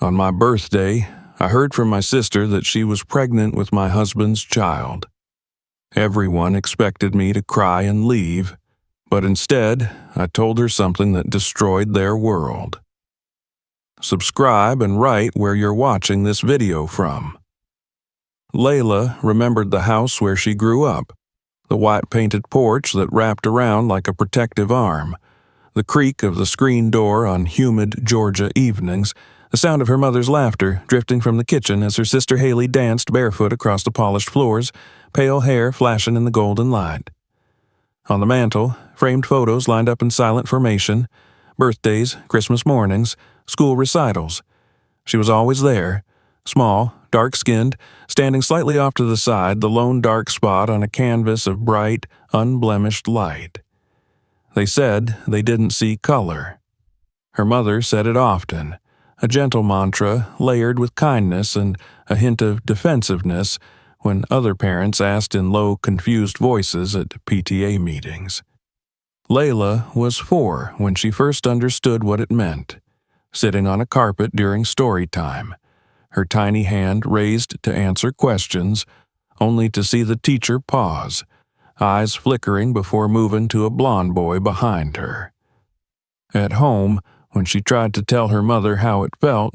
On my birthday, I heard from my sister that she was pregnant with my husband's child. Everyone expected me to cry and leave, but instead, I told her something that destroyed their world. Subscribe and write where you're watching this video from. Layla remembered the house where she grew up, the white painted porch that wrapped around like a protective arm, the creak of the screen door on humid Georgia evenings, the sound of her mother's laughter drifting from the kitchen as her sister Haley danced barefoot across the polished floors, pale hair flashing in the golden light. On the mantel, framed photos lined up in silent formation, birthdays, Christmas mornings, school recitals. She was always there, small, dark-skinned, standing slightly off to the side, the lone dark spot on a canvas of bright, unblemished light. They said they didn't see color. Her mother said it often, a gentle mantra layered with kindness and a hint of defensiveness when other parents asked in low, confused voices at PTA meetings. Layla was 4 when she first understood what it meant, sitting on a carpet during story time, her tiny hand raised to answer questions, only to see the teacher pause, eyes flickering before moving to a blond boy behind her. At home, when she tried to tell her mother how it felt,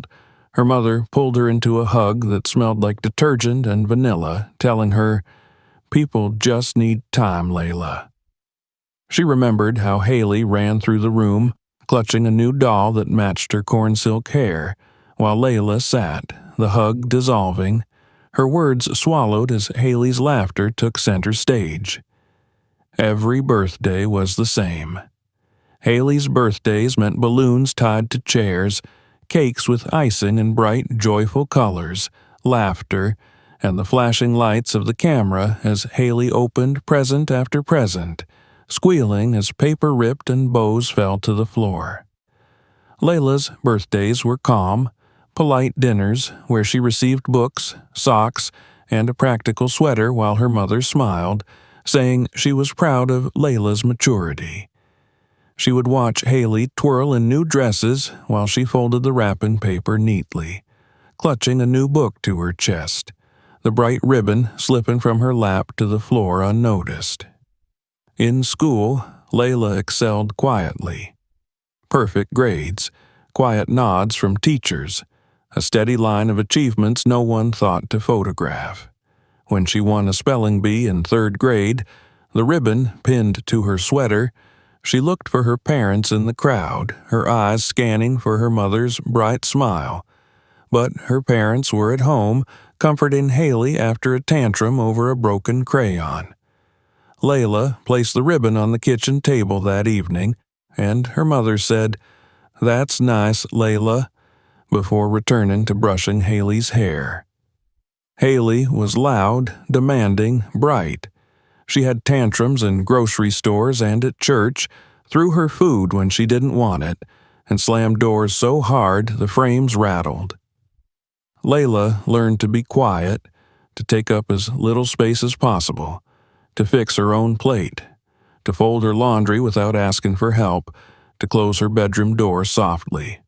her mother pulled her into a hug that smelled like detergent and vanilla, telling her, "People just need time, Layla." She remembered how Haley ran through the room, clutching a new doll that matched her corn silk hair, while Layla sat, the hug dissolving, her words swallowed as Haley's laughter took center stage. Every birthday was the same. Haley's birthdays meant balloons tied to chairs, cakes with icing in bright, joyful colors, laughter, and the flashing lights of the camera as Haley opened present after present, squealing as paper ripped and bows fell to the floor. Layla's birthdays were calm, polite dinners where she received books, socks, and a practical sweater while her mother smiled, saying she was proud of Layla's maturity. She would watch Haley twirl in new dresses while she folded the wrapping paper neatly, clutching a new book to her chest, the bright ribbon slipping from her lap to the floor unnoticed. In school, Layla excelled quietly. Perfect grades, quiet nods from teachers, a steady line of achievements no one thought to photograph. When she won a spelling bee in 3rd grade, the ribbon pinned to her sweater, she looked for her parents in the crowd, her eyes scanning for her mother's bright smile. But her parents were at home, comforting Haley after a tantrum over a broken crayon. Layla placed the ribbon on the kitchen table that evening, and her mother said, "That's nice, Layla," before returning to brushing Haley's hair. Haley was loud, demanding, bright. She had tantrums in grocery stores and at church, threw her food when she didn't want it, and slammed doors so hard the frames rattled. Layla learned to be quiet, to take up as little space as possible, to fix her own plate, to fold her laundry without asking for help, to close her bedroom door softly.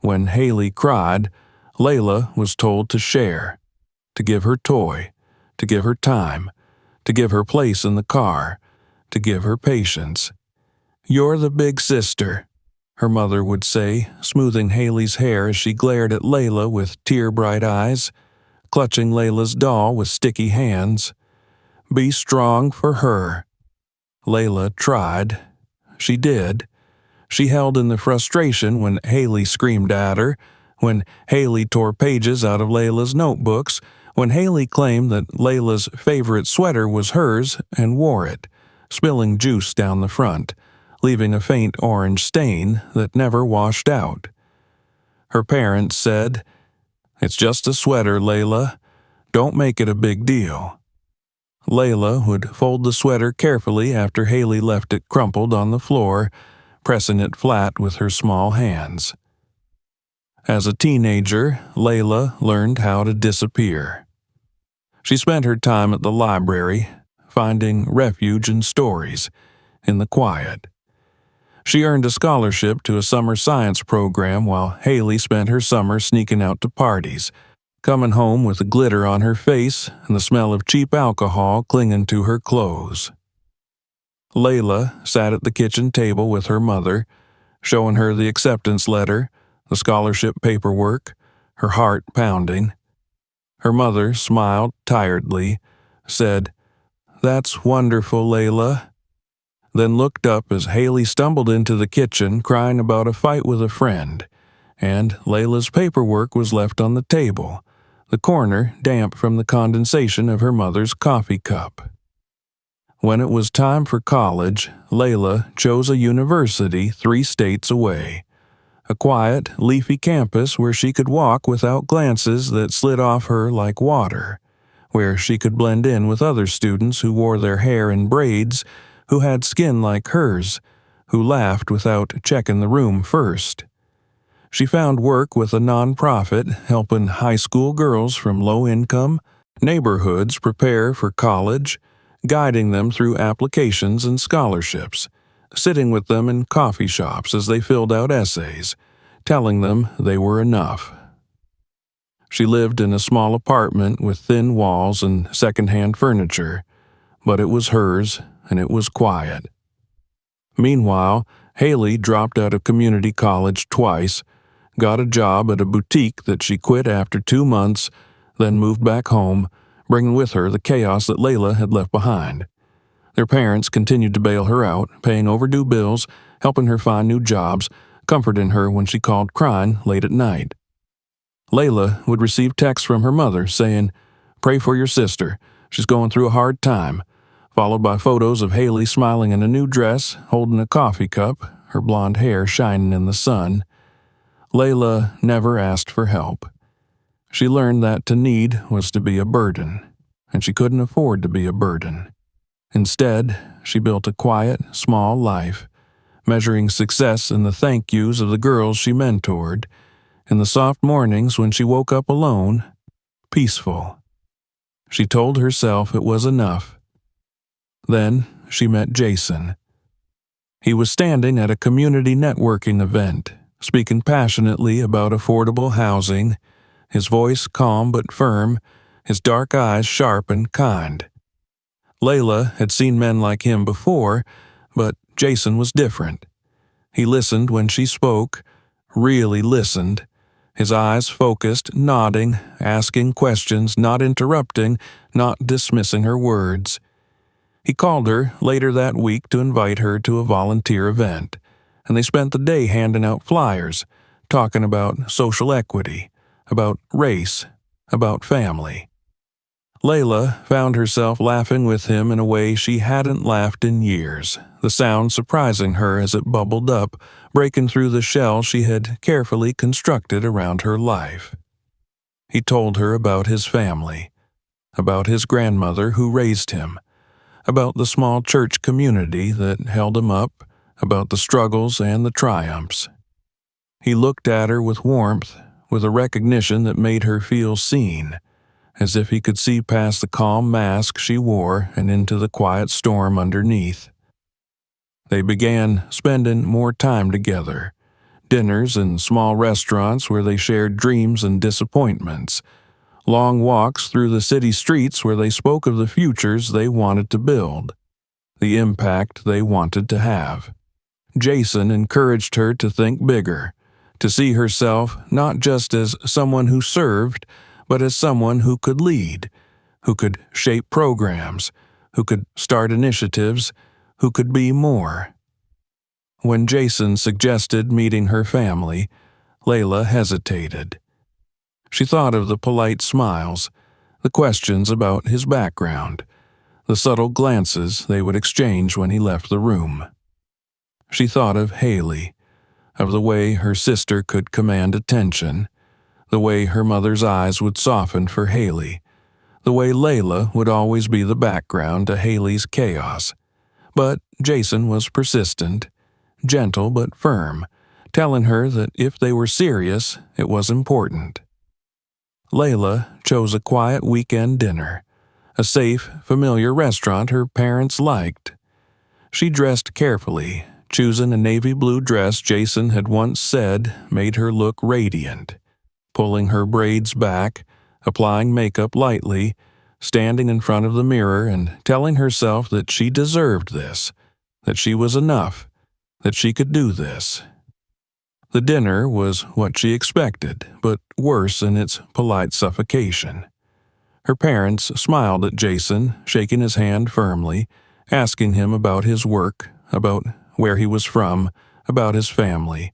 When Haley cried, Layla was told to share, to give her toy, to give her time, to give her place in the car, to give her patience. "You're the big sister," her mother would say, smoothing Haley's hair as she glared at Layla with tear-bright eyes, clutching Layla's doll with sticky hands. "Be strong for her." Layla tried. She did. She held in the frustration when Haley screamed at her, when Haley tore pages out of Layla's notebooks, when Haley claimed that Layla's favorite sweater was hers and wore it, spilling juice down the front, leaving a faint orange stain that never washed out. Her parents said, "It's just a sweater, Layla. Don't make it a big deal." Layla would fold the sweater carefully after Haley left it crumpled on the floor, pressing it flat with her small hands. As a teenager, Layla learned how to disappear. She spent her time at the library, finding refuge in stories, in the quiet. She earned a scholarship to a summer science program while Haley spent her summer sneaking out to parties, coming home with a glitter on her face and the smell of cheap alcohol clinging to her clothes. Layla sat at the kitchen table with her mother, showing her the acceptance letter, the scholarship paperwork, her heart pounding. Her mother smiled tiredly, said, "That's wonderful, Layla," then looked up as Haley stumbled into the kitchen crying about a fight with a friend, and Layla's paperwork was left on the table, the corner damp from the condensation of her mother's coffee cup. When it was time for college, Layla chose a university 3 states away, a quiet, leafy campus where she could walk without glances that slid off her like water, where she could blend in with other students who wore their hair in braids, who had skin like hers, who laughed without checking the room first. She found work with a nonprofit helping high school girls from low-income neighborhoods prepare for college, guiding them through applications and scholarships, sitting with them in coffee shops as they filled out essays, telling them they were enough. She lived in a small apartment with thin walls and secondhand furniture, but it was hers and it was quiet. Meanwhile, Haley dropped out of community college twice, got a job at a boutique that she quit after 2 months, then moved back home, bringing with her the chaos that Layla had left behind. Their parents continued to bail her out, paying overdue bills, helping her find new jobs, comforting her when she called crying late at night. Layla would receive texts from her mother saying, "Pray for your sister. She's going through a hard time," followed by photos of Haley smiling in a new dress, holding a coffee cup, her blonde hair shining in the sun. Layla never asked for help. She learned that to need was to be a burden, and she couldn't afford to be a burden. Instead, she built a quiet, small life, measuring success in the thank yous of the girls she mentored, in the soft mornings when she woke up alone, peaceful. She told herself it was enough. Then she met Jason. He was standing at a community networking event, speaking passionately about affordable housing, his voice calm but firm, his dark eyes sharp and kind. Layla had seen men like him before, but Jason was different. He listened when she spoke, really listened, his eyes focused, nodding, asking questions, not interrupting, not dismissing her words. He called her later that week to invite her to a volunteer event, and they spent the day handing out flyers, talking about social equity, about race, about family. Layla found herself laughing with him in a way she hadn't laughed in years, the sound surprising her as it bubbled up, breaking through the shell she had carefully constructed around her life. He told her about his family, about his grandmother who raised him, about the small church community that held him up, about the struggles and the triumphs. He looked at her with warmth, with a recognition that made her feel seen, as if he could see past the calm mask she wore and into the quiet storm underneath. They began spending more time together, dinners in small restaurants where they shared dreams and disappointments, long walks through the city streets where they spoke of the futures they wanted to build, the impact they wanted to have. Jason encouraged her to think bigger, to see herself not just as someone who served, but as someone who could lead, who could shape programs, who could start initiatives, who could be more. When Jason suggested meeting her family, Layla hesitated. She thought of the polite smiles, the questions about his background, the subtle glances they would exchange when he left the room. She thought of Haley, of the way her sister could command attention, the way her mother's eyes would soften for Haley, the way Layla would always be the background to Haley's chaos. But Jason was persistent, gentle but firm, telling her that if they were serious, it was important. Layla chose a quiet weekend dinner, a safe, familiar restaurant her parents liked. She dressed carefully, choosing a navy blue dress Jason had once said made her look radiant, pulling her braids back, applying makeup lightly, standing in front of the mirror and telling herself that she deserved this, that she was enough, that she could do this. The dinner was what she expected, but worse in its polite suffocation. Her parents smiled at Jason, shaking his hand firmly, asking him about his work, about where he was from, about his family,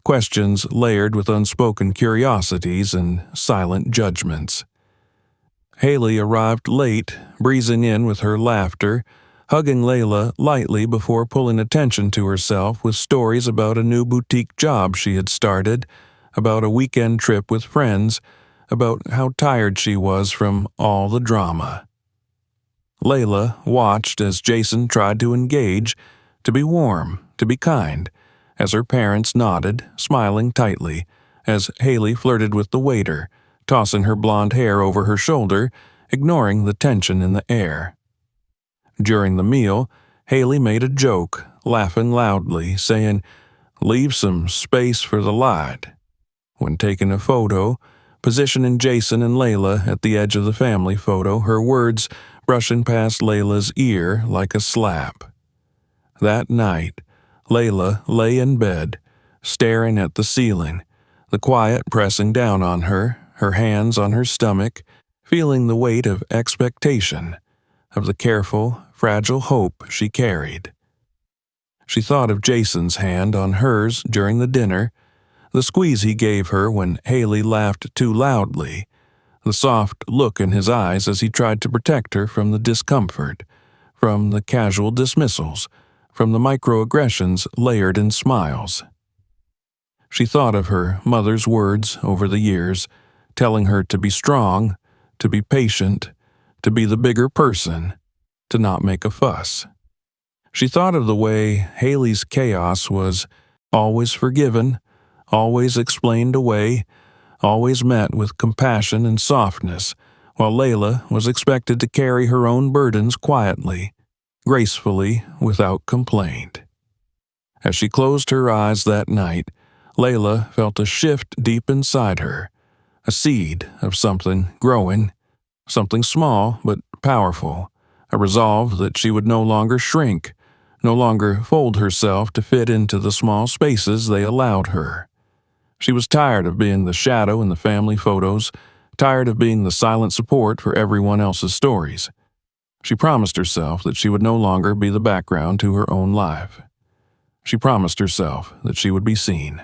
questions layered with unspoken curiosities and silent judgments. Haley arrived late, breezing in with her laughter, hugging Layla lightly before pulling attention to herself with stories about a new boutique job she had started, about a weekend trip with friends, about how tired she was from all the drama. Layla watched as Jason tried to engage, to be warm, to be kind, as her parents nodded, smiling tightly, as Haley flirted with the waiter, tossing her blonde hair over her shoulder, ignoring the tension in the air. During the meal, Haley made a joke, laughing loudly, saying, "Leave some space for the light." When taking a photo, positioning Jason and Layla at the edge of the family photo, her words brushing past Layla's ear like a slap. That night, Layla lay in bed, staring at the ceiling, the quiet pressing down on her hands on her stomach, feeling the weight of expectation, of the careful, fragile hope she carried. She thought of Jason's hand on hers during the dinner, the squeeze he gave her when Haley laughed too loudly, the soft look in his eyes as he tried to protect her from the discomfort, from the casual dismissals, from the microaggressions layered in smiles. She thought of her mother's words over the years, telling her to be strong, to be patient, to be the bigger person, to not make a fuss. She thought of the way Haley's chaos was always forgiven, always explained away, always met with compassion and softness, while Layla was expected to carry her own burdens quietly, gracefully, without complaint. As she closed her eyes that night, Layla felt a shift deep inside her, a seed of something growing, something small but powerful, a resolve that she would no longer shrink, no longer fold herself to fit into the small spaces they allowed her. She was tired of being the shadow in the family photos, tired of being the silent support for everyone else's stories. She promised herself that she would no longer be the background to her own life. She promised herself that she would be seen.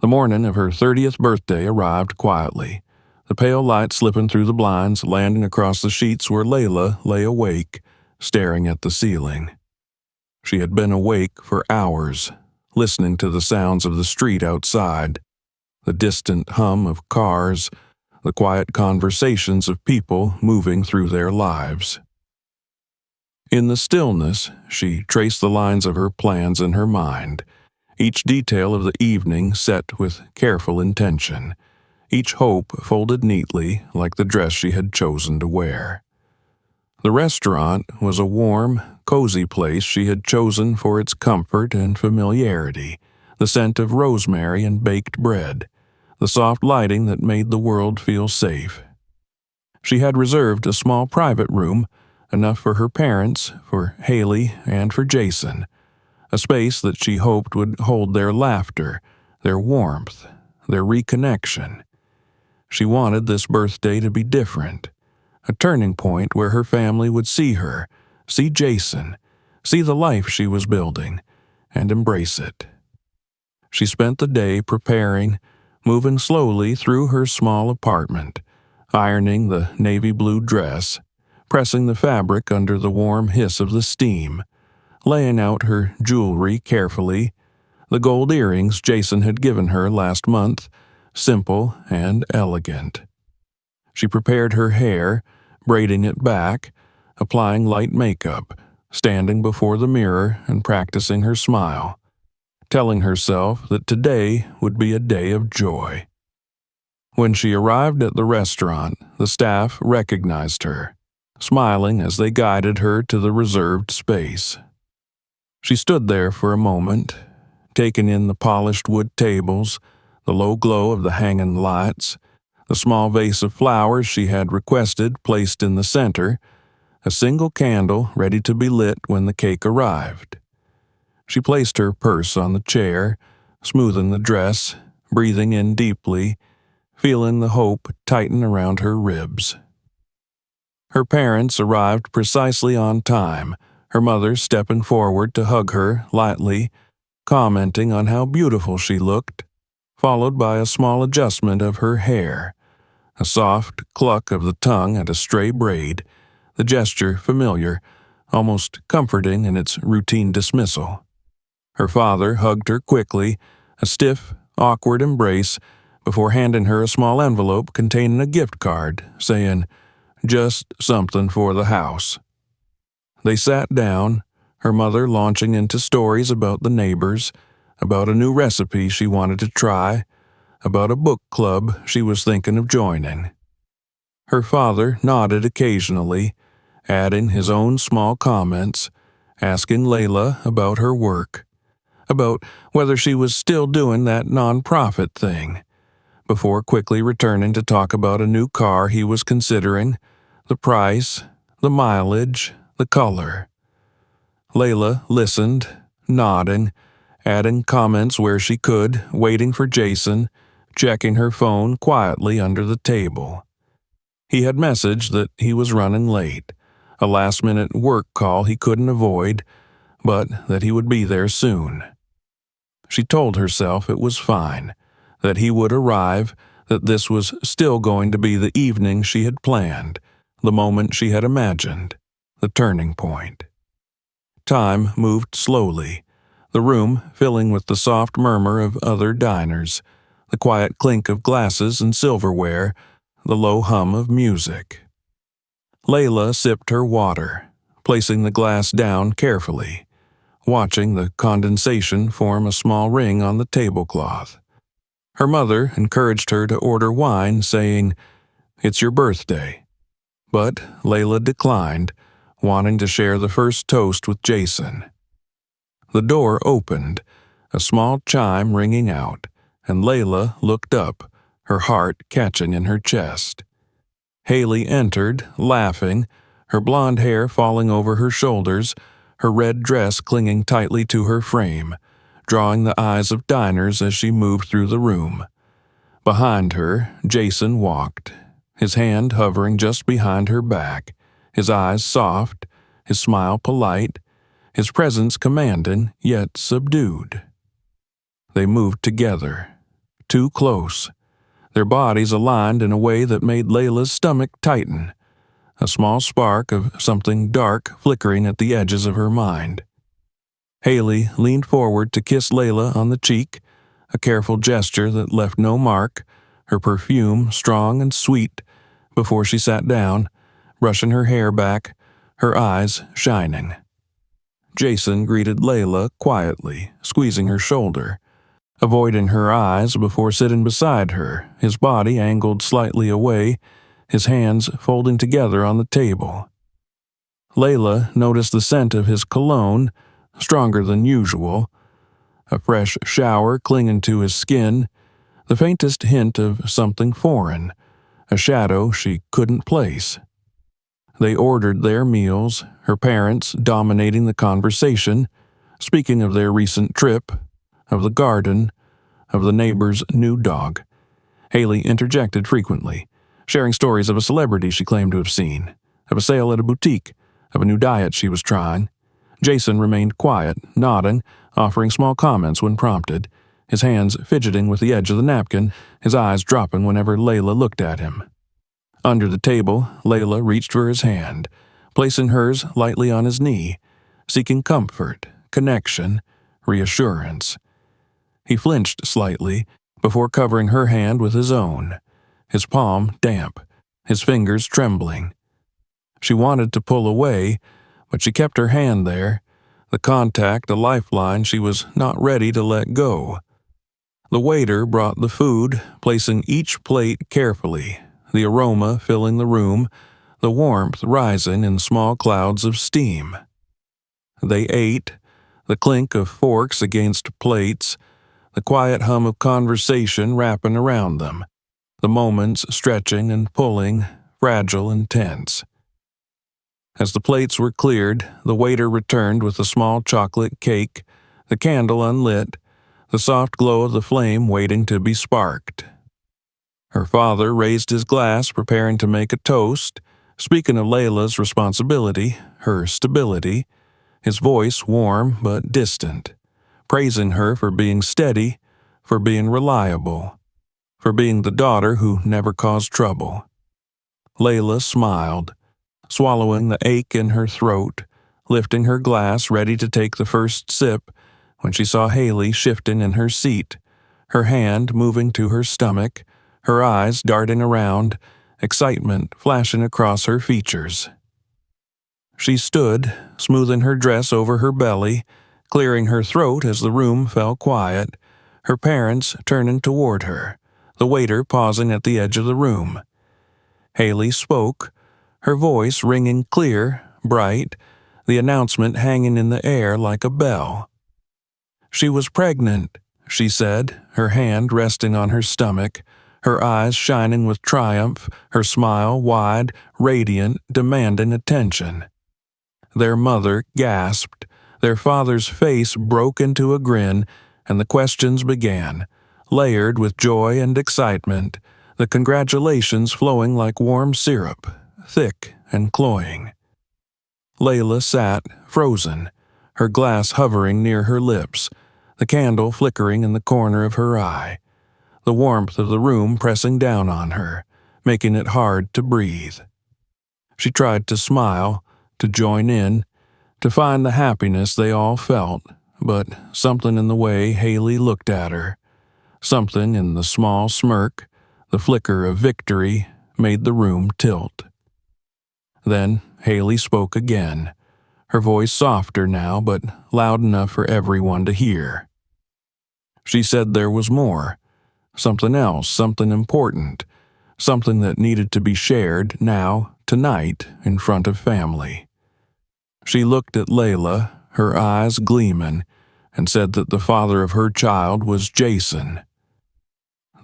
The morning of her 30th birthday arrived quietly, the pale light slipping through the blinds, landing across the sheets where Layla lay awake, staring at the ceiling. She had been awake for hours, listening to the sounds of the street outside, the distant hum of cars, the quiet conversations of people moving through their lives. In the stillness, she traced the lines of her plans in her mind, each detail of the evening set with careful intention, each hope folded neatly like the dress she had chosen to wear. The restaurant was a warm, cozy place she had chosen for its comfort and familiarity, the scent of rosemary and baked bread, the soft lighting that made the world feel safe. She had reserved a small private room, enough for her parents, for Haley, and for Jason, a space that she hoped would hold their laughter, their warmth, their reconnection. She wanted this birthday to be different, a turning point where her family would see her, see Jason, see the life she was building, and embrace it. She spent the day preparing, moving slowly through her small apartment, ironing the navy blue dress, pressing the fabric under the warm hiss of the steam, laying out her jewelry carefully, the gold earrings Jason had given her last month, simple and elegant. She prepared her hair, braiding it back, applying light makeup, standing before the mirror and practicing her smile, telling herself that today would be a day of joy. When she arrived at the restaurant, the staff recognized her, smiling as they guided her to the reserved space. She stood there for a moment, taking in the polished wood tables, the low glow of the hanging lights, the small vase of flowers she had requested placed in the center, a single candle ready to be lit when the cake arrived. She placed her purse on the chair, smoothing the dress, breathing in deeply, feeling the hope tighten around her ribs. Her parents arrived precisely on time, her mother stepping forward to hug her lightly, commenting on how beautiful she looked, followed by a small adjustment of her hair, a soft cluck of the tongue at a stray braid, the gesture familiar, almost comforting in its routine dismissal. Her father hugged her quickly, a stiff, awkward embrace, before handing her a small envelope containing a gift card, saying, "Just something for the house." They sat down, her mother launching into stories about the neighbors, about a new recipe she wanted to try, about a book club she was thinking of joining. Her father nodded occasionally, adding his own small comments, asking Layla about her work, about whether she was still doing that nonprofit thing, before quickly returning to talk about a new car he was considering, the price, the mileage, the color. Layla listened, nodding, adding comments where she could, waiting for Jason, checking her phone quietly under the table. He had messaged that he was running late, a last-minute work call he couldn't avoid, but that he would be there soon. She told herself it was fine, that he would arrive, that this was still going to be the evening she had planned, the moment she had imagined, the turning point. Time moved slowly, the room filling with the soft murmur of other diners, the quiet clink of glasses and silverware, the low hum of music. Layla sipped her water, placing the glass down carefully, watching the condensation form a small ring on the tablecloth. Her mother encouraged her to order wine, saying, "It's your birthday." But Layla declined, wanting to share the first toast with Jason. The door opened, a small chime ringing out, and Layla looked up, her heart catching in her chest. Haley entered, laughing, her blonde hair falling over her shoulders, her red dress clinging tightly to her frame, drawing the eyes of diners as she moved through the room. Behind her, Jason walked, his hand hovering just behind her back, his eyes soft, his smile polite, his presence commanding yet subdued. They moved together, too close, their bodies aligned in a way that made Layla's stomach tighten, a small spark of something dark flickering at the edges of her mind. Haley leaned forward to kiss Layla on the cheek, a careful gesture that left no mark, her perfume strong and sweet, before she sat down, brushing her hair back, her eyes shining. Jason greeted Layla quietly, squeezing her shoulder, avoiding her eyes before sitting beside her, his body angled slightly away, his hands folding together on the table. Layla noticed the scent of his cologne, stronger than usual, a fresh shower clinging to his skin, the faintest hint of something foreign, a shadow she couldn't place. They ordered their meals, her parents dominating the conversation, speaking of their recent trip, of the garden, of the neighbor's new dog. Haley interjected frequently, sharing stories of a celebrity she claimed to have seen, of a sale at a boutique, of a new diet she was trying. Jason remained quiet, nodding, offering small comments when prompted, his hands fidgeting with the edge of the napkin, his eyes dropping whenever Layla looked at him. Under the table, Layla reached for his hand, placing hers lightly on his knee, seeking comfort, connection, reassurance. He flinched slightly before covering her hand with his own, his palm damp, his fingers trembling. She wanted to pull away, but she kept her hand there, the contact a lifeline she was not ready to let go. The waiter brought the food, placing each plate carefully, the aroma filling the room, the warmth rising in small clouds of steam. They ate, the clink of forks against plates, the quiet hum of conversation wrapping around them, the moments stretching and pulling, fragile and tense. As the plates were cleared, the waiter returned with a small chocolate cake, the candle unlit, the soft glow of the flame waiting to be sparked. Her father raised his glass, preparing to make a toast, speaking of Layla's responsibility, her stability, his voice warm but distant, praising her for being steady, for being reliable, for being the daughter who never caused trouble. Layla smiled, swallowing the ache in her throat, lifting her glass ready to take the first sip when she saw Haley shifting in her seat, her hand moving to her stomach, her eyes darting around, excitement flashing across her features. She stood, smoothing her dress over her belly, clearing her throat as the room fell quiet, her parents turning toward her, the waiter pausing at the edge of the room. Haley spoke, her voice ringing clear, bright, the announcement hanging in the air like a bell. She was pregnant, she said, her hand resting on her stomach, her eyes shining with triumph, her smile wide, radiant, demanding attention. Their mother gasped, their father's face broke into a grin, and the questions began, layered with joy and excitement, the congratulations flowing like warm syrup, thick and cloying. Layla sat, frozen, her glass hovering near her lips, the candle flickering in the corner of her eye, the warmth of the room pressing down on her, making it hard to breathe. She tried to smile, to join in, to find the happiness they all felt, but something in the way Haley looked at her, something in the small smirk, the flicker of victory, made the room tilt. Then Haley spoke again, her voice softer now but loud enough for everyone to hear. She said there was more, something else, something important, something that needed to be shared now, tonight, in front of family. She looked at Layla, her eyes gleaming, and said that the father of her child was Jason.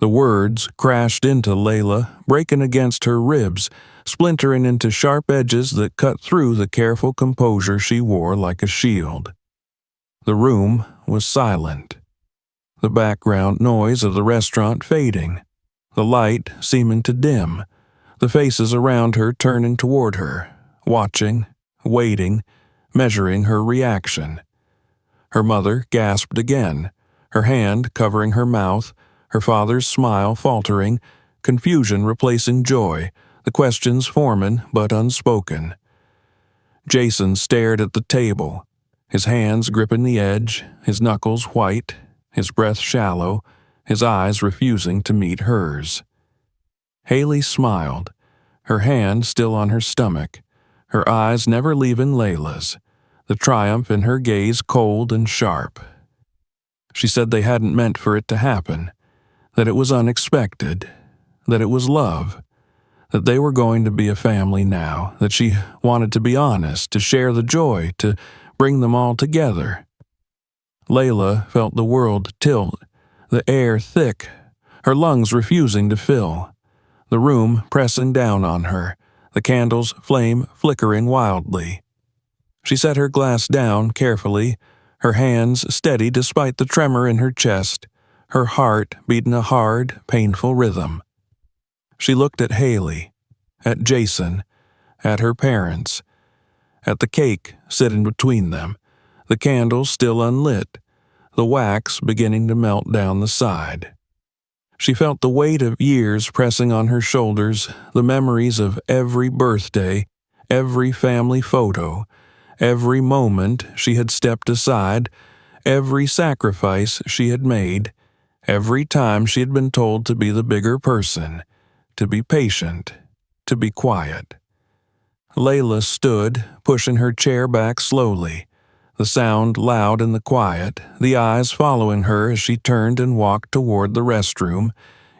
The words crashed into Layla, breaking against her ribs, splintering into sharp edges that cut through the careful composure she wore like a shield. The room was silent, the background noise of the restaurant fading, the light seeming to dim, the faces around her turning toward her, watching, waiting, measuring her reaction. Her mother gasped again, her hand covering her mouth, her father's smile faltering, confusion replacing joy, the questions forming but unspoken. Jason stared at the table, his hands gripping the edge, his knuckles white, his breath shallow, his eyes refusing to meet hers. Haley smiled, her hand still on her stomach, her eyes never leaving Layla's, the triumph in her gaze cold and sharp. She said they hadn't meant for it to happen, that it was unexpected, that it was love, that they were going to be a family now, that she wanted to be honest, to share the joy, to bring them all together. Layla felt the world tilt, the air thick, her lungs refusing to fill, the room pressing down on her, the candle's flame flickering wildly. She set her glass down carefully, her hands steady despite the tremor in her chest, her heart beating a hard, painful rhythm. She looked at Haley, at Jason, at her parents, at the cake sitting between them, the candles still unlit, the wax beginning to melt down the side. She felt the weight of years pressing on her shoulders, the memories of every birthday, every family photo, every moment she had stepped aside, every sacrifice she had made, every time she had been told to be the bigger person, to be patient, to be quiet. Layla stood, pushing her chair back slowly, the sound loud in the quiet, the eyes following her as she turned and walked toward the restroom,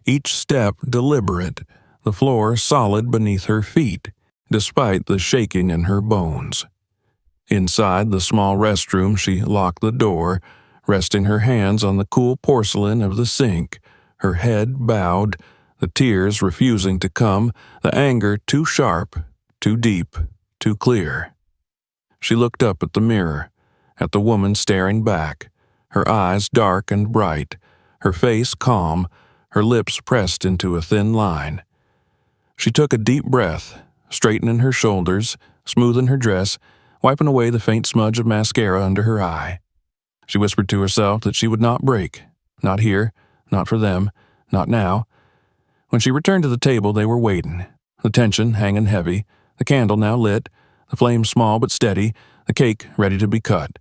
each step deliberate, the floor solid beneath her feet, despite the shaking in her bones. Inside the small restroom, she locked the door, resting her hands on the cool porcelain of the sink, her head bowed, the tears refusing to come, the anger too sharp, too deep, too clear. She looked up at the mirror, at the woman staring back, her eyes dark and bright, her face calm, her lips pressed into a thin line. She took a deep breath, straightening her shoulders, smoothing her dress, wiping away the faint smudge of mascara under her eye. She whispered to herself that she would not break, not here, not for them, not now. When she returned to the table, they were waiting, the tension hanging heavy, the candle now lit, the flame small but steady, the cake ready to be cut.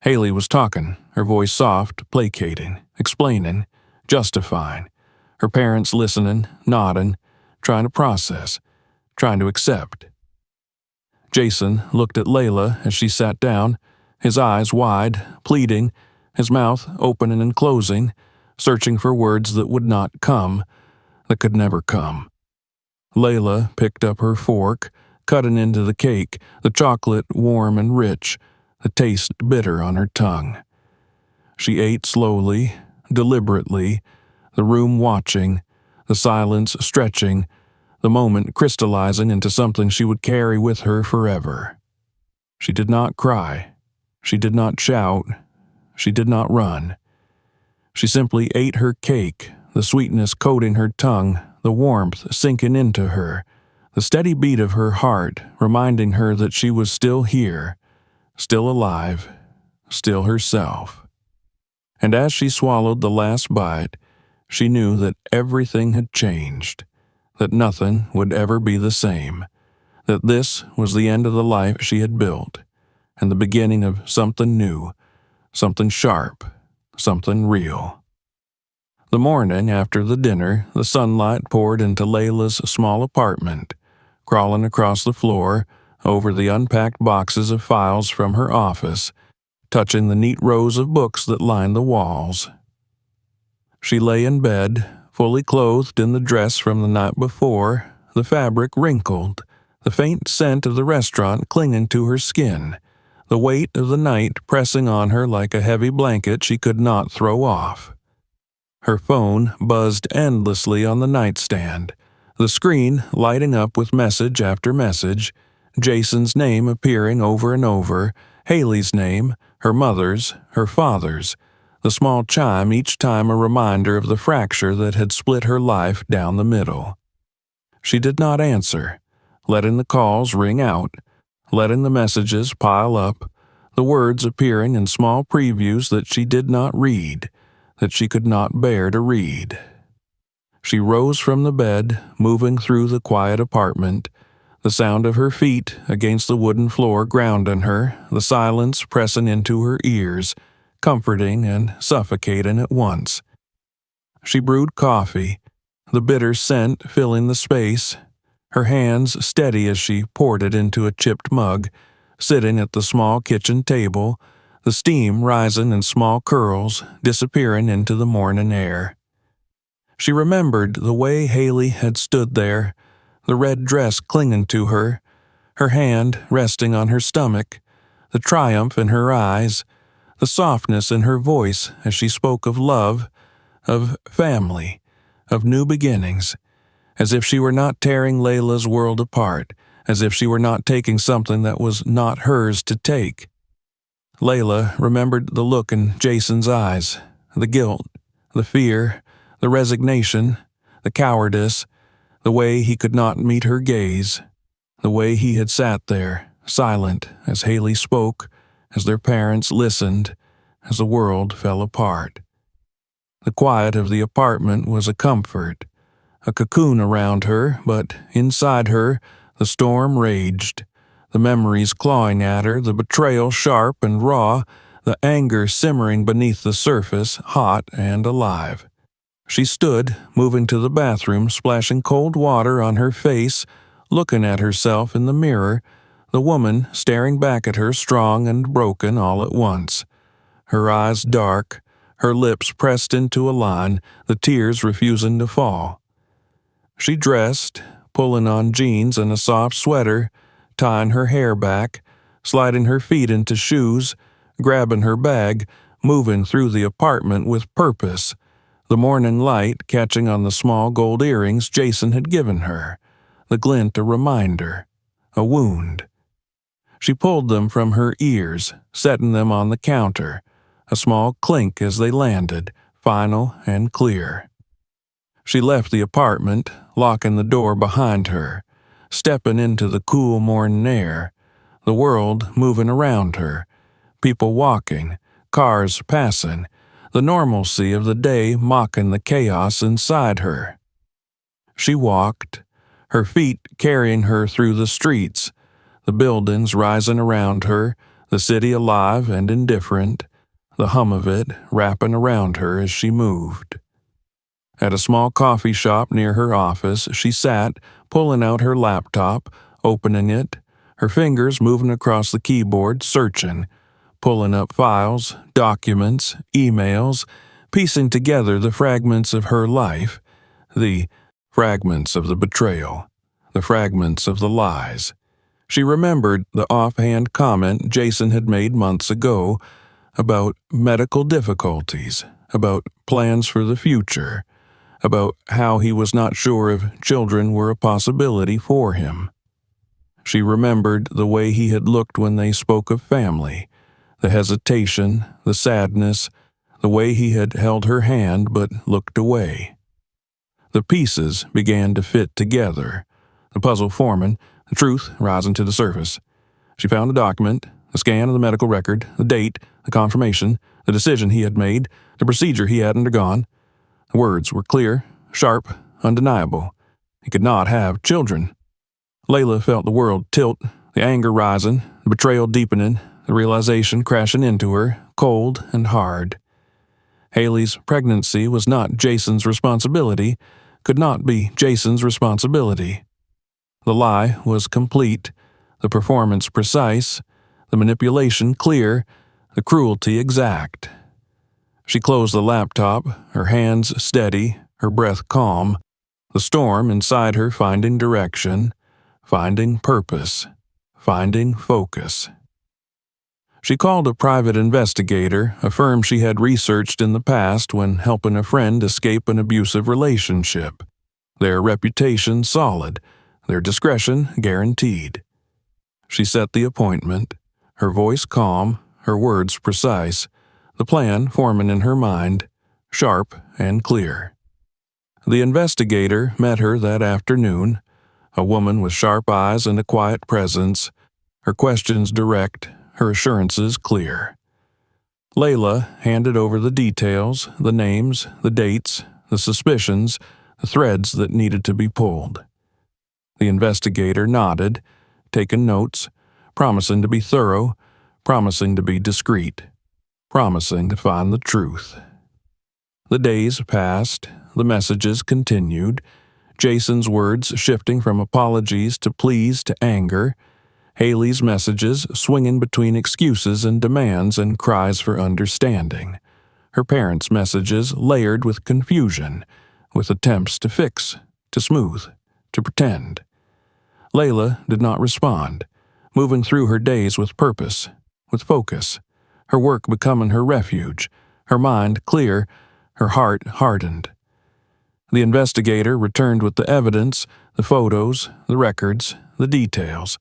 Haley was talking, her voice soft, placating, explaining, justifying, her parents listening, nodding, trying to process, trying to accept. Jason looked at Layla as she sat down, his eyes wide, pleading, his mouth opening and closing, searching for words that would not come, that could never come. Layla picked up her fork, cutting into the cake, the chocolate warm and rich, the taste bitter on her tongue. She ate slowly, deliberately, the room watching, the silence stretching, the moment crystallizing into something she would carry with her forever. She did not cry. She did not shout. She did not run. She simply ate her cake, the sweetness coating her tongue, the warmth sinking into her, the steady beat of her heart reminding her that she was still here, still alive, still herself. And as she swallowed the last bite, she knew that everything had changed, that nothing would ever be the same, that this was the end of the life she had built, and the beginning of something new, something sharp, something real. The morning after the dinner, the sunlight poured into Layla's small apartment, crawling across the floor, over the unpacked boxes of files from her office, touching the neat rows of books that lined the walls. She lay in bed, fully clothed in the dress from the night before, the fabric wrinkled, the faint scent of the restaurant clinging to her skin, the weight of the night pressing on her like a heavy blanket she could not throw off. Her phone buzzed endlessly on the nightstand, the screen lighting up with message after message, Jason's name appearing over and over, Haley's name, her mother's, her father's, the small chime each time a reminder of the fracture that had split her life down the middle. She did not answer, letting the calls ring out, letting the messages pile up, the words appearing in small previews that she did not read, that she could not bear to read. She rose from the bed, moving through the quiet apartment, the sound of her feet against the wooden floor grounding her, the silence pressing into her ears, comforting and suffocating at once. She brewed coffee, the bitter scent filling the space, her hands steady as she poured it into a chipped mug, sitting at the small kitchen table, the steam rising in small curls, disappearing into the morning air. She remembered the way Haley had stood there, the red dress clinging to her hand resting on her stomach, the triumph in her eyes, the softness in her voice as she spoke of love, of family, of new beginnings, as if she were not tearing Layla's world apart, as if she were not taking something that was not hers to take. Layla remembered the look in Jason's eyes, the guilt, the fear, the resignation, the cowardice, the way he could not meet her gaze, the way he had sat there, silent as Haley spoke, as their parents listened, as the world fell apart. The quiet of the apartment was a comfort, a cocoon around her, but inside her the storm raged, the memories clawing at her, the betrayal sharp and raw, the anger simmering beneath the surface, hot and alive. She stood, moving to the bathroom, splashing cold water on her face, looking at herself in the mirror, the woman staring back at her strong and broken all at once. Her eyes dark, her lips pressed into a line, the tears refusing to fall. She dressed, pulling on jeans and a soft sweater, tying her hair back, sliding her feet into shoes, grabbing her bag, moving through the apartment with purpose, the morning light catching on the small gold earrings Jason had given her, the glint a reminder, a wound. She pulled them from her ears, setting them on the counter, a small clink as they landed, final and clear. She left the apartment, locking the door behind her, stepping into the cool morning air, the world moving around her, people walking, cars passing, the normalcy of the day mocking the chaos inside her. She walked, her feet carrying her through the streets, the buildings rising around her, the city alive and indifferent, the hum of it wrapping around her as she moved. At a small coffee shop near her office, she sat, pulling out her laptop, opening it, her fingers moving across the keyboard, searching, pulling up files, documents, emails, piecing together the fragments of her life, the fragments of the betrayal, the fragments of the lies. She remembered the offhand comment Jason had made months ago about medical difficulties, about plans for the future, about how he was not sure if children were a possibility for him. She remembered the way he had looked when they spoke of family, the hesitation, the sadness, the way he had held her hand but looked away. The pieces began to fit together, the puzzle forming, the truth rising to the surface. She found the document, the scan of the medical record, the date, the confirmation, the decision he had made, the procedure he had undergone. The words were clear, sharp, undeniable. He could not have children. Layla felt the world tilt, the anger rising, the betrayal deepening, the realization crashing into her, cold and hard. Haley's pregnancy was not Jason's responsibility, could not be Jason's responsibility. The lie was complete, the performance precise, the manipulation clear, the cruelty exact. She closed the laptop, her hands steady, her breath calm, the storm inside her finding direction, finding purpose, finding focus. She called a private investigator, a firm she had researched in the past when helping a friend escape an abusive relationship. Their reputation solid, their discretion guaranteed. She set the appointment, her voice calm, her words precise, the plan forming in her mind, sharp and clear. The investigator met her that afternoon, a woman with sharp eyes and a quiet presence, her questions direct, her assurances clear. Layla handed over the details, the names, the dates, the suspicions, the threads that needed to be pulled. The investigator nodded, taking notes, promising to be thorough, promising to be discreet, promising to find the truth. The days passed, the messages continued, Jason's words shifting from apologies to pleas to anger, Haley's messages swinging between excuses and demands and cries for understanding, her parents' messages layered with confusion, with attempts to fix, to smooth, to pretend. Layla did not respond, moving through her days with purpose, with focus, her work becoming her refuge, her mind clear, her heart hardened. The investigator returned with the evidence, the photos, the records, the details.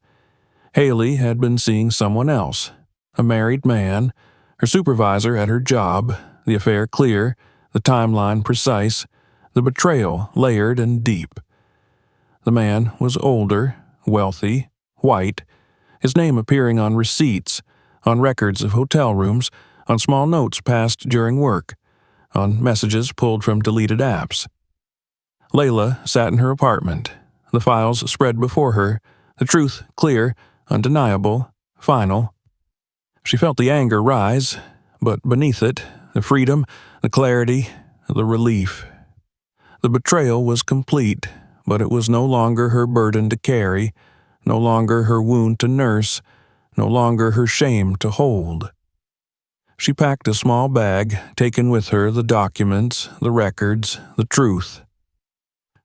Haley had been seeing someone else, a married man, her supervisor at her job, the affair clear, the timeline precise, the betrayal layered and deep. The man was older, wealthy, white, his name appearing on receipts, on records of hotel rooms, on small notes passed during work, on messages pulled from deleted apps. Layla sat in her apartment, the files spread before her, the truth clear, undeniable, final. She felt the anger rise, but beneath it, the freedom, the clarity, the relief. The betrayal was complete, but it was no longer her burden to carry, no longer her wound to nurse, no longer her shame to hold. She packed a small bag, taking with her the documents, the records, the truth.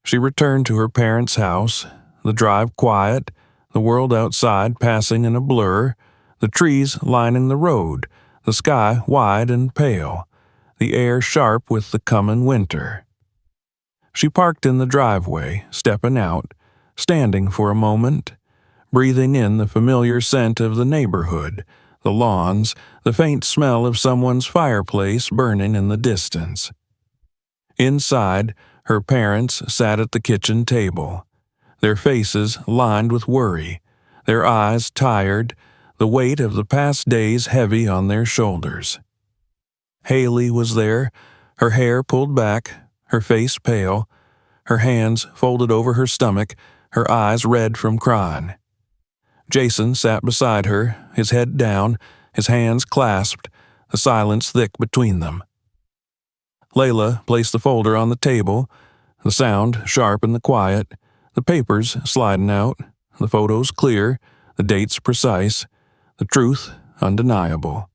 She returned to her parents' house, the drive quiet, the world outside passing in a blur, the trees lining the road, the sky wide and pale, the air sharp with the coming winter. She parked in the driveway, stepping out, standing for a moment, breathing in the familiar scent of the neighborhood, the lawns, the faint smell of someone's fireplace burning in the distance. Inside, her parents sat at the kitchen table, their faces lined with worry, their eyes tired, the weight of the past days heavy on their shoulders. Haley was there, her hair pulled back, her face pale, her hands folded over her stomach, her eyes red from crying. Jason sat beside her, his head down, his hands clasped, the silence thick between them. Layla placed the folder on the table, the sound sharp in the quiet, the papers sliding out, the photos clear, the dates precise, the truth undeniable.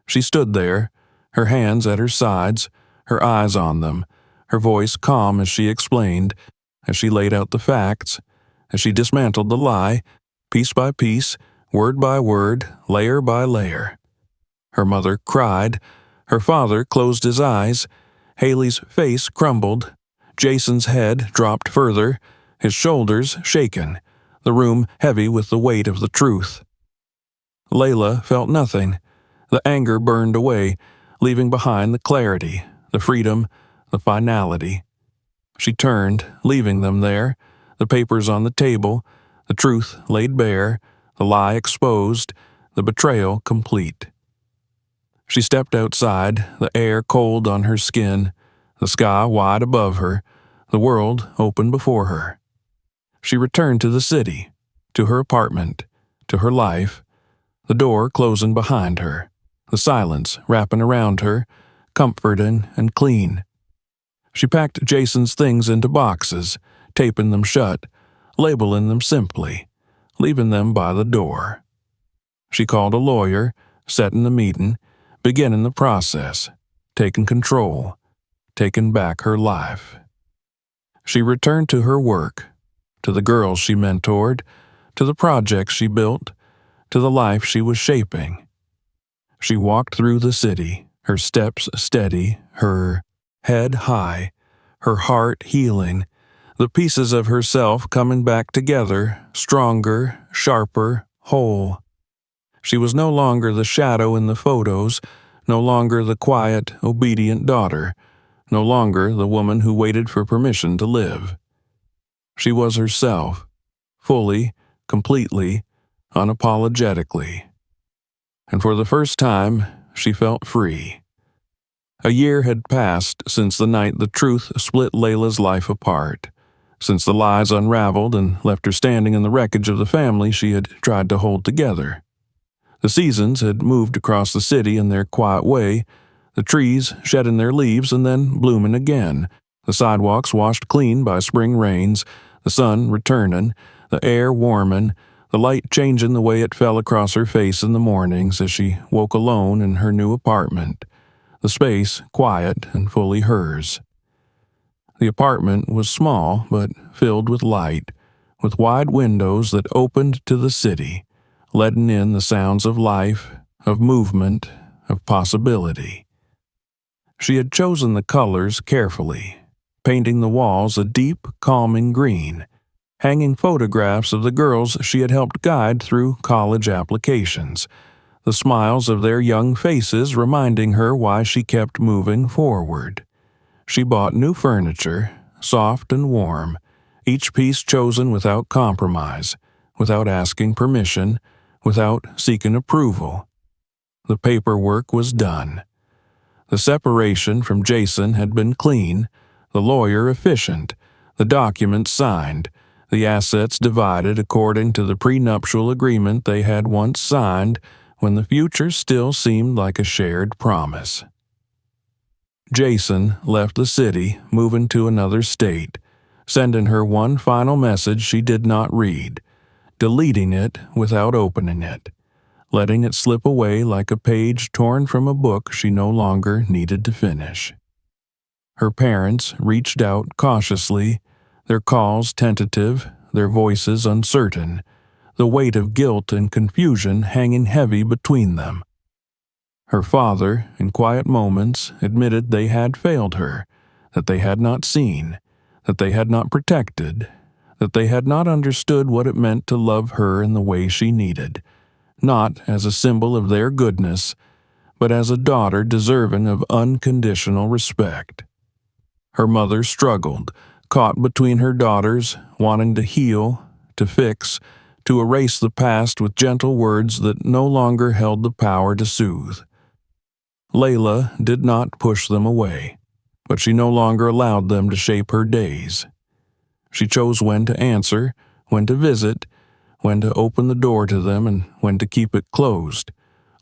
She stood there, her hands at her sides, her eyes on them, her voice calm as she explained, as she laid out the facts, as she dismantled the lie, piece by piece, word by word, layer by layer. Her mother cried, her father closed his eyes, Haley's face crumbled, Jason's head dropped further, his shoulders shaken, the room heavy with the weight of the truth. Layla felt nothing. The anger burned away, leaving behind the clarity, the freedom, the finality. She turned, leaving them there, the papers on the table, the truth laid bare, the lie exposed, the betrayal complete. She stepped outside, the air cold on her skin, the sky wide above her, the world open before her. She returned to the city, to her apartment, to her life, the door closing behind her, the silence wrapping around her, comforting and clean. She packed Jason's things into boxes, taping them shut, labeling them simply, leaving them by the door. She called a lawyer, setting the meeting, beginning the process, taking control, taking back her life. She returned to her work, to the girls she mentored, to the projects she built, to the life she was shaping. She walked through the city, her steps steady, her head high, her heart healing, the pieces of herself coming back together, stronger, sharper, whole. She was no longer the shadow in the photos, no longer the quiet, obedient daughter, no longer the woman who waited for permission to live. She was herself, fully, completely, unapologetically. And for the first time, she felt free. A year had passed since the night the truth split Layla's life apart, since the lies unraveled and left her standing in the wreckage of the family she had tried to hold together. The seasons had moved across the city in their quiet way, the trees shedding their leaves and then blooming again, the sidewalks washed clean by spring rains, the sun returning, the air warming, the light changing the way it fell across her face in the mornings as she woke alone in her new apartment, the space quiet and fully hers. The apartment was small but filled with light, with wide windows that opened to the city, letting in the sounds of life, of movement, of possibility. She had chosen the colors carefully, painting the walls a deep, calming green, hanging photographs of the girls she had helped guide through college applications, the smiles of their young faces reminding her why she kept moving forward. She bought new furniture, soft and warm, each piece chosen without compromise, without asking permission, without seeking approval. The paperwork was done. The separation from Jason had been clean, the lawyer efficient, the documents signed, the assets divided according to the prenuptial agreement they had once signed when the future still seemed like a shared promise. Jason left the city, moving to another state, sending her one final message she did not read, deleting it without opening it, letting it slip away like a page torn from a book she no longer needed to finish. Her parents reached out cautiously, their calls tentative, their voices uncertain, the weight of guilt and confusion hanging heavy between them. Her father, in quiet moments, admitted they had failed her, that they had not seen, that they had not protected, that they had not understood what it meant to love her in the way she needed, not as a symbol of their goodness, but as a daughter deserving of unconditional respect. Her mother struggled, caught between her daughters, wanting to heal, to fix, to erase the past with gentle words that no longer held the power to soothe. Layla did not push them away, but she no longer allowed them to shape her days. She chose when to answer, when to visit, when to open the door to them, and when to keep it closed,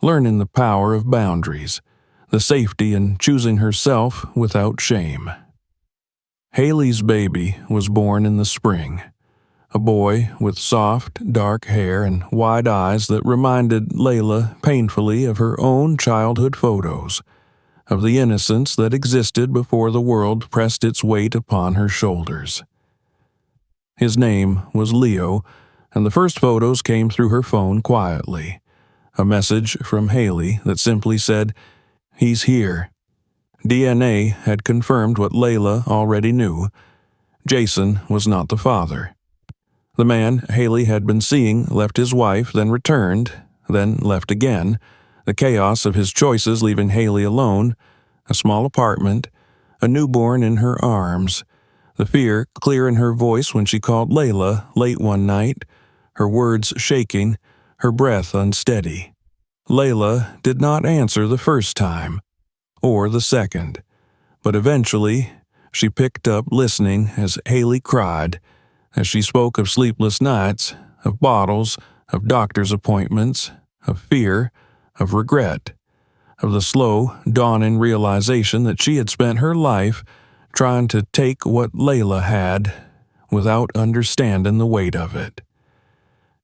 learning the power of boundaries, the safety in choosing herself without shame. Haley's baby was born in the spring, a boy with soft, dark hair and wide eyes that reminded Layla painfully of her own childhood photos, of the innocence that existed before the world pressed its weight upon her shoulders. His name was Leo, and the first photos came through her phone quietly, a message from Haley that simply said, "He's here." DNA had confirmed what Layla already knew. Jason was not the father. The man Haley had been seeing left his wife, then returned, then left again, the chaos of his choices leaving Haley alone, a small apartment, a newborn in her arms, the fear clear in her voice when she called Layla late one night, her words shaking, her breath unsteady. Layla did not answer the first time, or the second, but eventually she picked up listening as Haley cried, as she spoke of sleepless nights, of bottles, of doctor's appointments, of fear, of regret, of the slow, dawning realization that she had spent her life trying to take what Layla had without understanding the weight of it.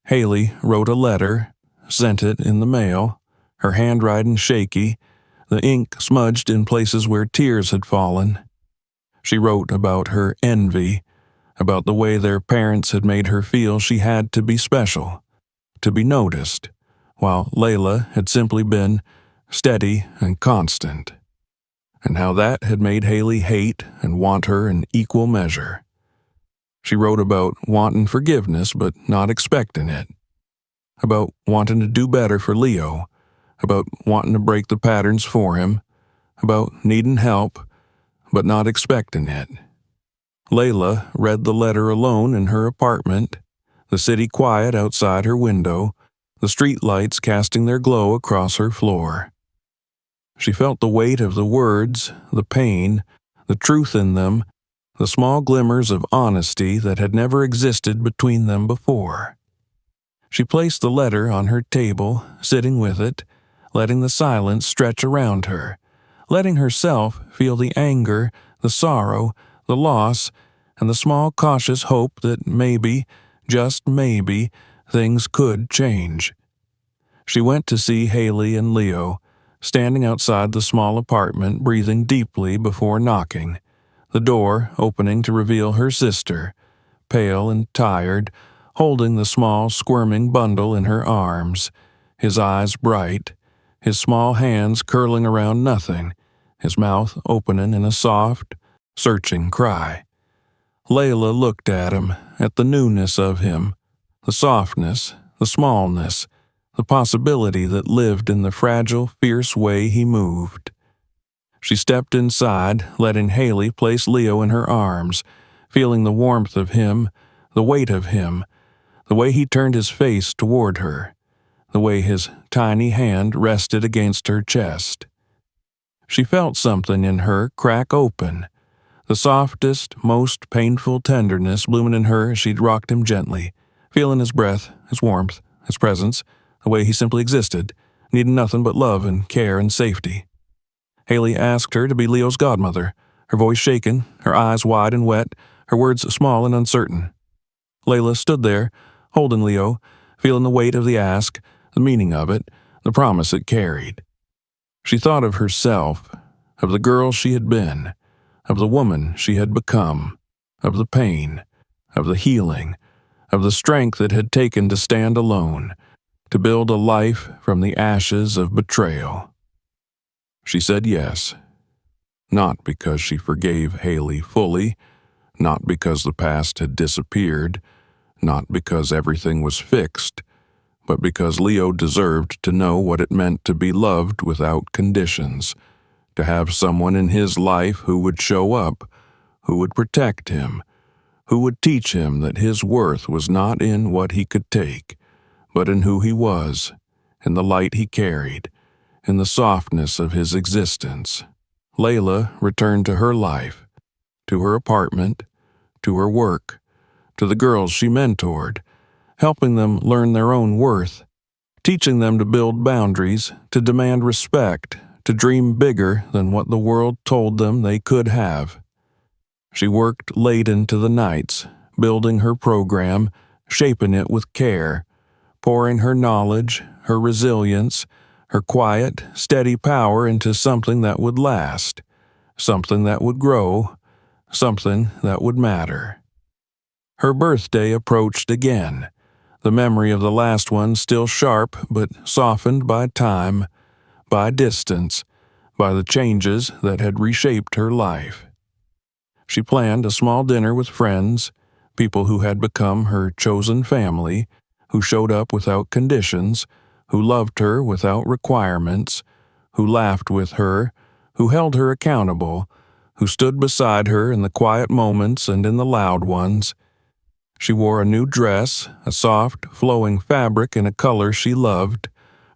Haley wrote a letter, sent it in the mail, her handwriting shaky, the ink smudged in places where tears had fallen. She wrote about her envy, about the way their parents had made her feel she had to be special, to be noticed, while Layla had simply been steady and constant, and how that had made Haley hate and want her in equal measure. She wrote about wanting forgiveness but not expecting it, about wanting to do better for Leo, about wanting to break the patterns for him, about needing help but not expecting it. Layla read the letter alone in her apartment, the city quiet outside her window, the street lights casting their glow across her floor. She felt the weight of the words, the pain, the truth in them, the small glimmers of honesty that had never existed between them before. She placed the letter on her table, sitting with it, letting the silence stretch around her, letting herself feel the anger, the sorrow, the loss, and the small cautious hope that maybe, just maybe, things could change. She went to see Haley and Leo, standing outside the small apartment, breathing deeply before knocking, the door opening to reveal her sister, pale and tired, holding the small, squirming bundle in her arms, his eyes bright, his small hands curling around nothing, his mouth opening in a soft, searching cry. Layla looked at him, at the newness of him, the softness, the smallness, the possibility that lived in the fragile, fierce way he moved. She stepped inside, letting Haley place Leo in her arms, feeling the warmth of him, the weight of him, the way he turned his face toward her, the way his tiny hand rested against her chest. She felt something in her crack open, the softest, most painful tenderness blooming in her as she'd rocked him gently, feeling his breath, his warmth, his presence, the way he simply existed, needing nothing but love and care and safety. Haley asked her to be Leo's godmother, her voice shaken, her eyes wide and wet, her words small and uncertain. Layla stood there, holding Leo, feeling the weight of the ask, the meaning of it, the promise it carried. She thought of herself, of the girl she had been, of the woman she had become, of the pain, of the healing, of the strength it had taken to stand alone, to build a life from the ashes of betrayal. She said yes, not because she forgave Haley fully, not because the past had disappeared, not because everything was fixed, but because Leo deserved to know what it meant to be loved without conditions, to have someone in his life who would show up, who would protect him, who would teach him that his worth was not in what he could take, but in who he was, in the light he carried, in the softness of his existence. Layla returned to her life, to her apartment, to her work, to the girls she mentored, helping them learn their own worth, teaching them to build boundaries, to demand respect, to dream bigger than what the world told them they could have. She worked late into the nights, building her program, shaping it with care, pouring her knowledge, her resilience, her quiet, steady power into something that would last, something that would grow, something that would matter. Her birthday approached again, the memory of the last one still sharp but softened by time, by distance, by the changes that had reshaped her life. She planned a small dinner with friends, people who had become her chosen family, who showed up without conditions, who loved her without requirements, who laughed with her, who held her accountable, who stood beside her in the quiet moments and in the loud ones. She wore a new dress, a soft, flowing fabric in a color she loved,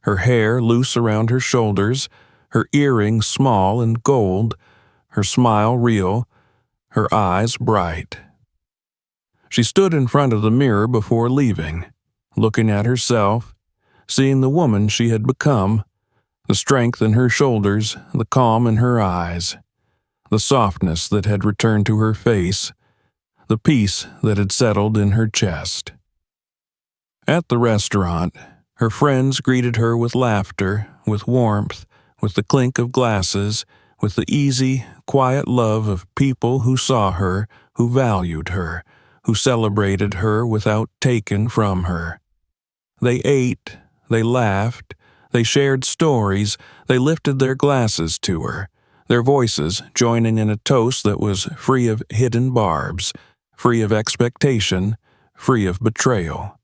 her hair loose around her shoulders, her earrings small and gold, her smile real, her eyes bright. She stood in front of the mirror before leaving, looking at herself, seeing the woman she had become, the strength in her shoulders, the calm in her eyes, the softness that had returned to her face, the peace that had settled in her chest. At the restaurant, her friends greeted her with laughter, with warmth, with the clink of glasses, with the easy, quiet love of people who saw her, who valued her, who celebrated her without taken from her. They ate, they laughed, they shared stories, they lifted their glasses to her, their voices joining in a toast that was free of hidden barbs, free of expectation, free of betrayal.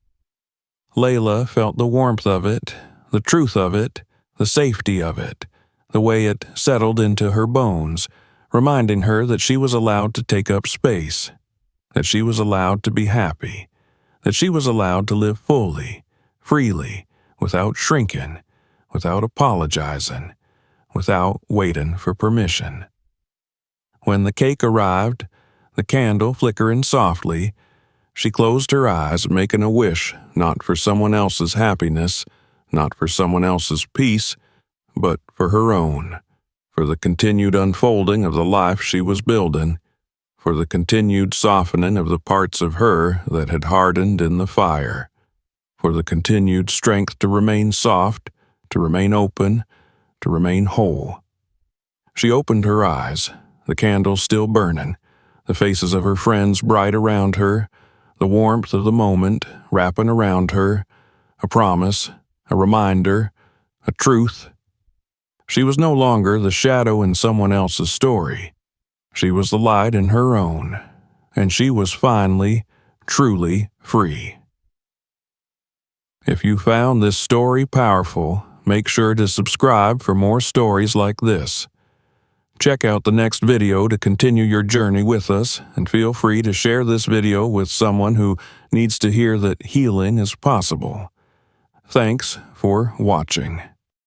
Layla felt the warmth of it, the truth of it, the safety of it, the way it settled into her bones, reminding her that she was allowed to take up space, that she was allowed to be happy, that she was allowed to live fully, freely, without shrinking, without apologizing, without waiting for permission. When the cake arrived, the candle flickering softly, she closed her eyes, making a wish not for someone else's happiness, not for someone else's peace, but for her own, for the continued unfolding of the life she was building, for the continued softening of the parts of her that had hardened in the fire, for the continued strength to remain soft, to remain open, to remain whole. She opened her eyes, the candle still burning, the faces of her friends bright around her, the warmth of the moment wrapping around her, a promise, a reminder, a truth. She was no longer the shadow in someone else's story. She was the light in her own, and she was finally, truly free. If you found this story powerful, make sure to subscribe for more stories like this. Check out the next video to continue your journey with us, and feel free to share this video with someone who needs to hear that healing is possible. Thanks for watching.